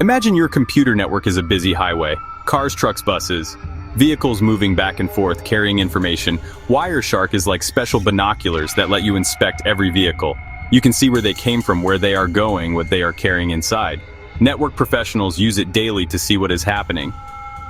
Imagine your computer network is a busy highway. Cars, trucks, buses, vehicles moving back and forth carrying information. Wireshark is like special binoculars that let you inspect every vehicle. You can see where they came from, where they are going, what they are carrying inside. Network professionals use it daily to see what is happening.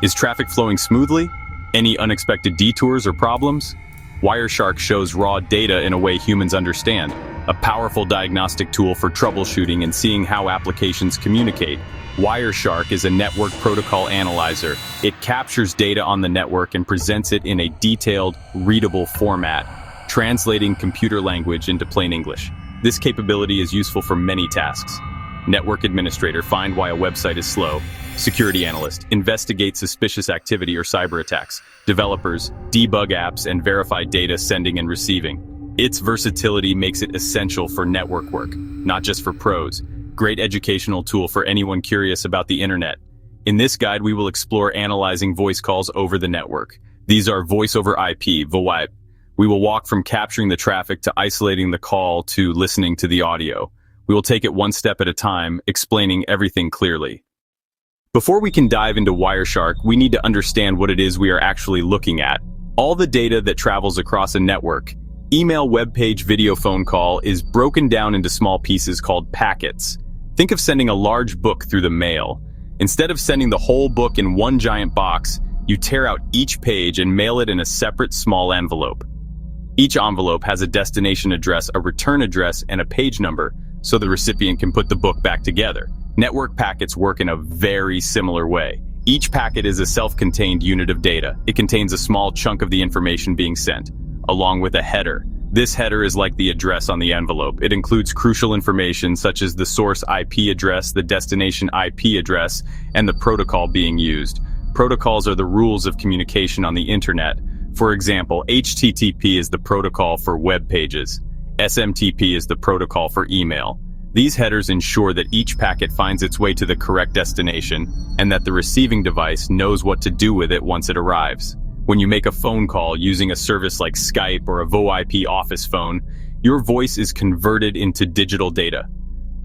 Is traffic flowing smoothly? Any unexpected detours or problems? Wireshark shows raw data in a way humans understand, a powerful diagnostic tool for troubleshooting and seeing how applications communicate. Wireshark is a network protocol analyzer. It captures data on the network and presents it in a detailed, readable format, translating computer language into plain English. This capability is useful for many tasks. Network administrator, find why a website is slow. Security analyst, investigate suspicious activity or cyber attacks. Developers, debug apps and verify data sending and receiving. Its versatility makes it essential for network work, not just for pros. Great educational tool for anyone curious about the internet. In this guide, we will explore analyzing voice calls over the network. These are voice over IP, VoIP. We will walk from capturing the traffic to isolating the call to listening to the audio. We will take it one step at a time, explaining everything clearly. Before we can dive into Wireshark, we need to understand what it is we are actually looking at. All the data that travels across a network, email, web page, video, phone call, is broken down into small pieces called packets. Think of sending a large book through the mail. Instead of sending the whole book in one giant box, you tear out each page and mail it in a separate small envelope. Each envelope has a destination address, a return address, and a page number, so the recipient can put the book back together. Network packets work in a very similar way. Each packet is a self-contained unit of data. It contains a small chunk of the information being sent, along with a header. This header is like the address on the envelope. It includes crucial information such as the source IP address, the destination IP address, and the protocol being used. Protocols are the rules of communication on the internet. For example, HTTP is the protocol for web pages. SMTP is the protocol for email. These headers ensure that each packet finds its way to the correct destination and that the receiving device knows what to do with it once it arrives. When you make a phone call using a service like Skype or a VoIP office phone, your voice is converted into digital data.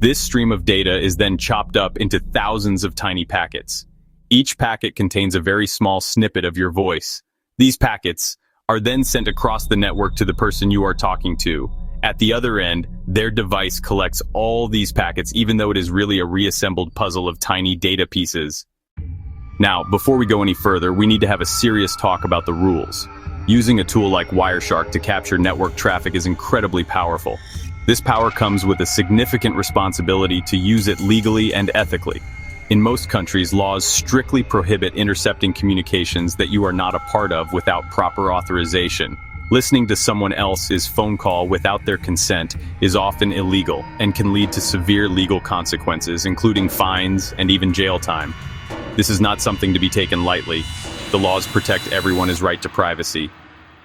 This stream of data is then chopped up into thousands of tiny packets. Each packet contains a very small snippet of your voice. These packets are then sent across the network to the person you are talking to. At the other end, their device collects all these packets, even though it is really a reassembled puzzle of tiny data pieces. Now, before we go any further, we need to have a serious talk about the rules. Using a tool like Wireshark to capture network traffic is incredibly powerful. This power comes with a significant responsibility to use it legally and ethically. In most countries, laws strictly prohibit intercepting communications that you are not a part of without proper authorization. Listening to someone else's phone call without their consent is often illegal and can lead to severe legal consequences, including fines and even jail time. This is not something to be taken lightly. The laws protect everyone's right to privacy.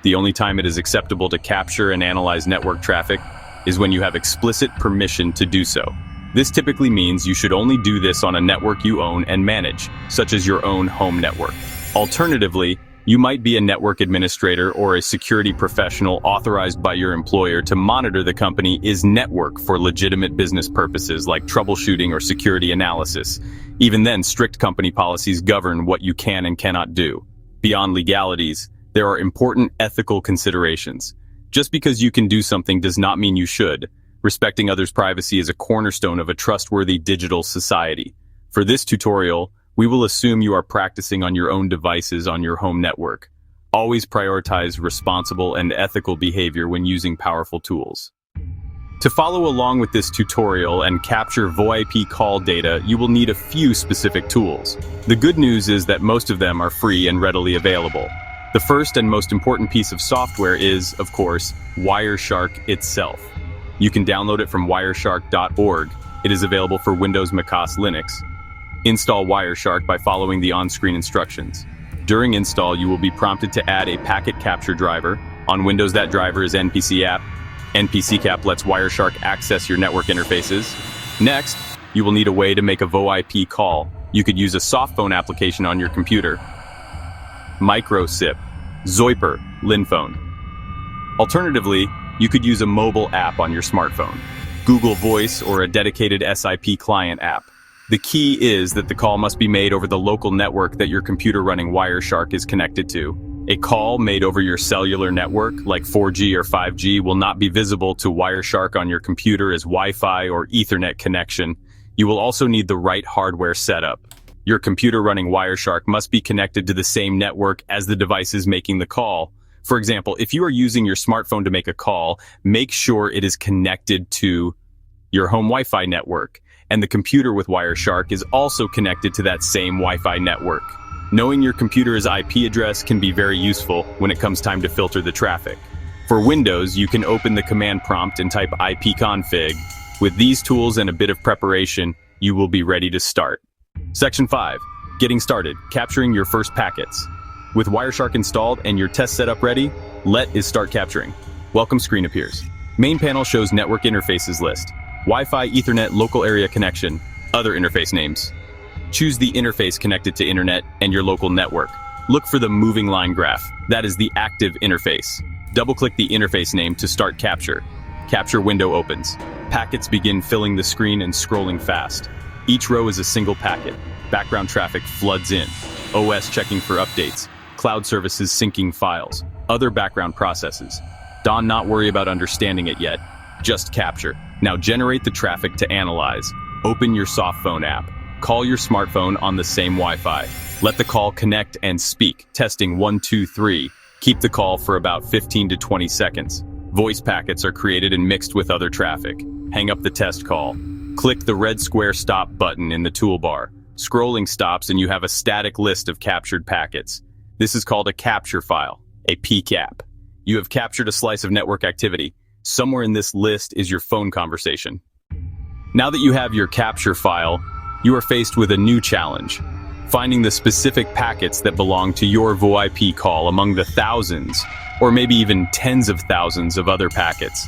The only time it is acceptable to capture and analyze network traffic is when you have explicit permission to do so. This typically means you should only do this on a network you own and manage, such as your own home network. Alternatively, you might be a network administrator or a security professional authorized by your employer to monitor the company's network for legitimate business purposes like troubleshooting or security analysis. Even then, strict company policies govern what you can and cannot do. Beyond legalities, there are important ethical considerations. Just because you can do something does not mean you should. Respecting others' privacy is a cornerstone of a trustworthy digital society. For this tutorial, we will assume you are practicing on your own devices on your home network. Always prioritize responsible and ethical behavior when using powerful tools. To follow along with this tutorial and capture VoIP call data, you will need a few specific tools. The good news is that most of them are free and readily available. The first and most important piece of software is, of course, Wireshark itself. You can download it from wireshark.org. It is available for Windows, macOS, Linux. Install Wireshark by following the on-screen instructions. During install, you will be prompted to add a packet capture driver. On Windows, that driver is npcap. npcap lets Wireshark access your network interfaces. Next, you will need a way to make a VoIP call. You could use a softphone application on your computer. MicroSip, Zoiper, Linphone. Alternatively, you could use a mobile app on your smartphone, Google Voice, or a dedicated SIP client app. The key is that the call must be made over the local network that your computer running Wireshark is connected to. A call made over your cellular network, like 4G or 5G, will not be visible to Wireshark on your computer as Wi-Fi or Ethernet connection. You will also need the right hardware setup. Your computer running Wireshark must be connected to the same network as the devices making the call. For example, if you are using your smartphone to make a call, make sure it is connected to your home Wi-Fi network, and the computer with Wireshark is also connected to that same Wi-Fi network. Knowing your computer's IP address can be very useful when it comes time to filter the traffic. For Windows, you can open the command prompt and type ipconfig. With these tools and a bit of preparation, you will be ready to start. Section 5. Getting started, capturing your first packets. With Wireshark installed and your test setup ready, let is start capturing. Welcome screen appears. Main panel shows network interfaces list. Wi-Fi, Ethernet, local area connection, other interface names. Choose the interface connected to internet and your local network. Look for the moving line graph. That is the active interface. Double-click the interface name to start capture. Capture window opens. Packets begin filling the screen and scrolling fast. Each row is a single packet. Background traffic floods in. OS checking for updates. Cloud services syncing files. Other background processes. Don't not worry about understanding it yet. Just capture. Now generate the traffic to analyze. Open your softphone app. Call your smartphone on the same Wi-Fi. Let the call connect and speak. Testing 1, 2, 3. Keep the call for about 15 to 20 seconds. Voice packets are created and mixed with other traffic. Hang up the test call. Click the red square stop button in the toolbar. Scrolling stops and you have a static list of captured packets. This is called a capture file, a PCAP. You have captured a slice of network activity. Somewhere in this list is your phone conversation. Now that you have your capture file, you are faced with a new challenge, finding the specific packets that belong to your VoIP call among the thousands, or maybe even tens of thousands of other packets.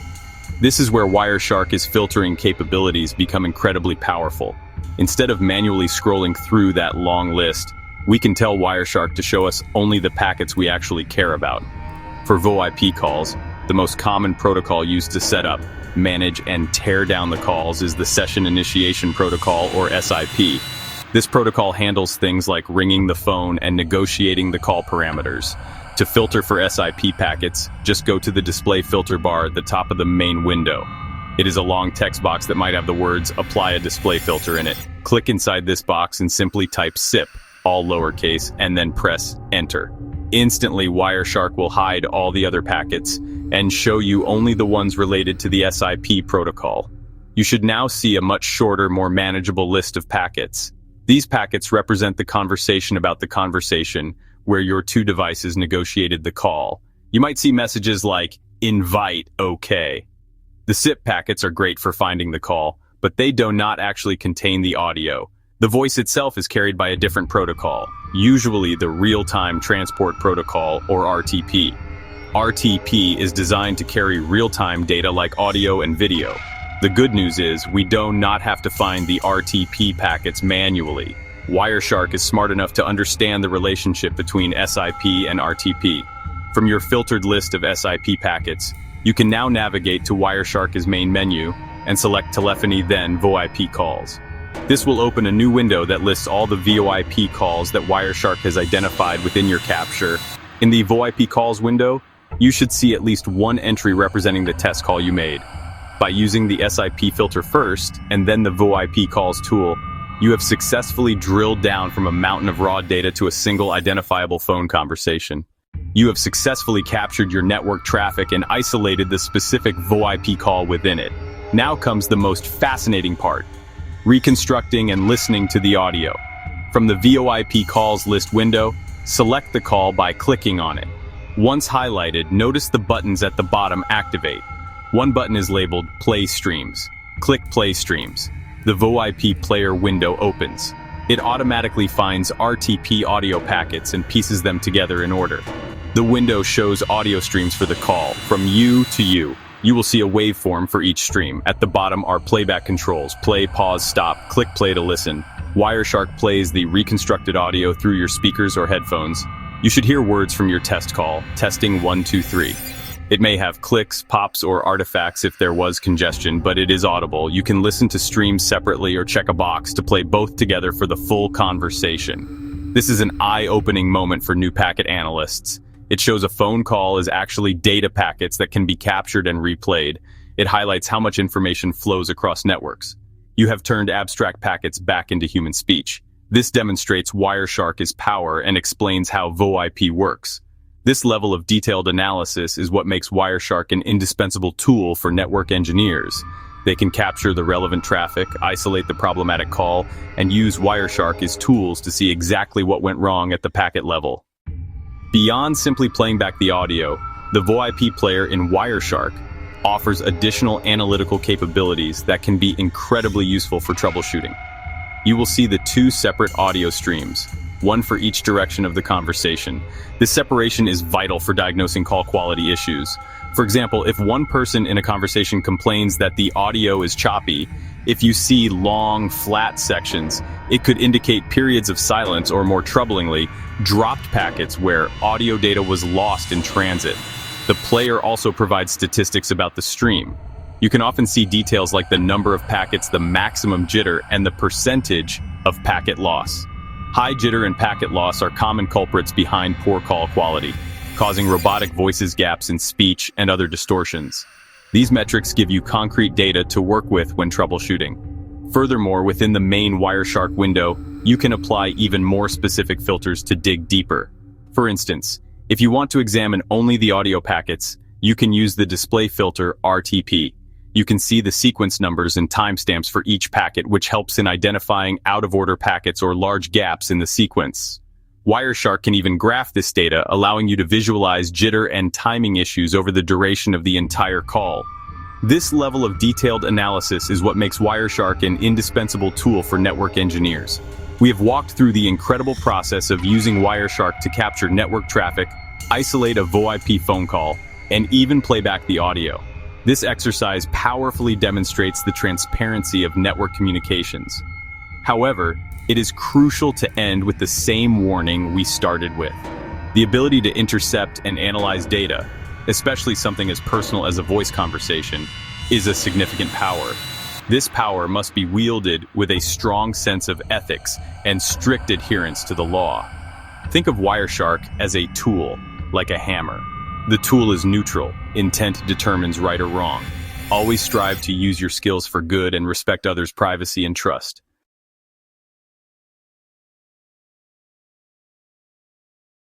This is where Wireshark's filtering capabilities become incredibly powerful. Instead of manually scrolling through that long list, we can tell Wireshark to show us only the packets we actually care about. For VoIP calls, the most common protocol used to set up, manage, and tear down the calls is the Session Initiation Protocol, or SIP. This protocol handles things like ringing the phone and negotiating the call parameters. To filter for SIP packets, just go to the display filter bar at the top of the main window. It is a long text box that might have the words "Apply a display filter" in it. Click inside this box and simply type SIP, all lowercase, and then press Enter. Instantly, Wireshark will hide all the other packets and show you only the ones related to the SIP protocol. You should now see a much shorter, more manageable list of packets. These packets represent the conversation about the conversation where your two devices negotiated the call. You might see messages like, "Invite OK." The SIP packets are great for finding the call, but they do not actually contain the audio. The voice itself is carried by a different protocol, usually the Real-Time Transport Protocol, or RTP. RTP is designed to carry real-time data like audio and video. The good news is we do not have to find the RTP packets manually. Wireshark is smart enough to understand the relationship between SIP and RTP. From your filtered list of SIP packets, you can now navigate to Wireshark's main menu and select Telephony, then VoIP calls. This will open a new window that lists all the VoIP calls that Wireshark has identified within your capture. In the VoIP calls window, you should see at least one entry representing the test call you made. By using the SIP filter first, and then the VoIP calls tool, you have successfully drilled down from a mountain of raw data to a single identifiable phone conversation. You have successfully captured your network traffic and isolated the specific VoIP call within it. Now comes the most fascinating part: reconstructing and listening to the audio. From the VoIP calls list window, select the call by clicking on it. Once highlighted, notice the buttons at the bottom activate. One button is labeled Play Streams. Click Play Streams. The VoIP player window opens. It automatically finds RTP audio packets and pieces them together in order. The window shows audio streams for the call, from you to you. You will see a waveform for each stream. At the bottom are playback controls: play, pause, stop, click play to listen. Wireshark plays the reconstructed audio through your speakers or headphones. You should hear words from your test call, testing 1, 2, 3. It may have clicks, pops, or artifacts if there was congestion, but it is audible. You can listen to streams separately or check a box to play both together for the full conversation. This is an eye-opening moment for new packet analysts. It shows a phone call is actually data packets that can be captured and replayed. It highlights how much information flows across networks. You have turned abstract packets back into human speech. This demonstrates Wireshark is power and explains how VoIP works. This level of detailed analysis is what makes Wireshark an indispensable tool for network engineers. They can capture the relevant traffic, isolate the problematic call, and use Wireshark as tools to see exactly what went wrong at the packet level. Beyond simply playing back the audio, the VoIP player in Wireshark offers additional analytical capabilities that can be incredibly useful for troubleshooting. You will see the two separate audio streams, one for each direction of the conversation. This separation is vital for diagnosing call quality issues. For example, if one person in a conversation complains that the audio is choppy, if you see long, flat sections, it could indicate periods of silence or, more troublingly, dropped packets where audio data was lost in transit. The player also provides statistics about the stream. You can often see details like the number of packets, the maximum jitter, and the percentage of packet loss. High jitter and packet loss are common culprits behind poor call quality, causing robotic voices, gaps in speech, and other distortions. These metrics give you concrete data to work with when troubleshooting. Furthermore, within the main Wireshark window, you can apply even more specific filters to dig deeper. For instance, if you want to examine only the audio packets, you can use the display filter RTP. You can see the sequence numbers and timestamps for each packet, which helps in identifying out-of-order packets or large gaps in the sequence. Wireshark can even graph this data, allowing you to visualize jitter and timing issues over the duration of the entire call. This level of detailed analysis is what makes Wireshark an indispensable tool for network engineers. We have walked through the incredible process of using Wireshark to capture network traffic, isolate a VoIP phone call, and even play back the audio. This exercise powerfully demonstrates the transparency of network communications. However, it is crucial to end with the same warning we started with. The ability to intercept and analyze data, especially something as personal as a voice conversation, is a significant power. This power must be wielded with a strong sense of ethics and strict adherence to the law. Think of Wireshark as a tool, like a hammer. The tool is neutral. Intent determines right or wrong. Always strive to use your skills for good and respect others' privacy and trust.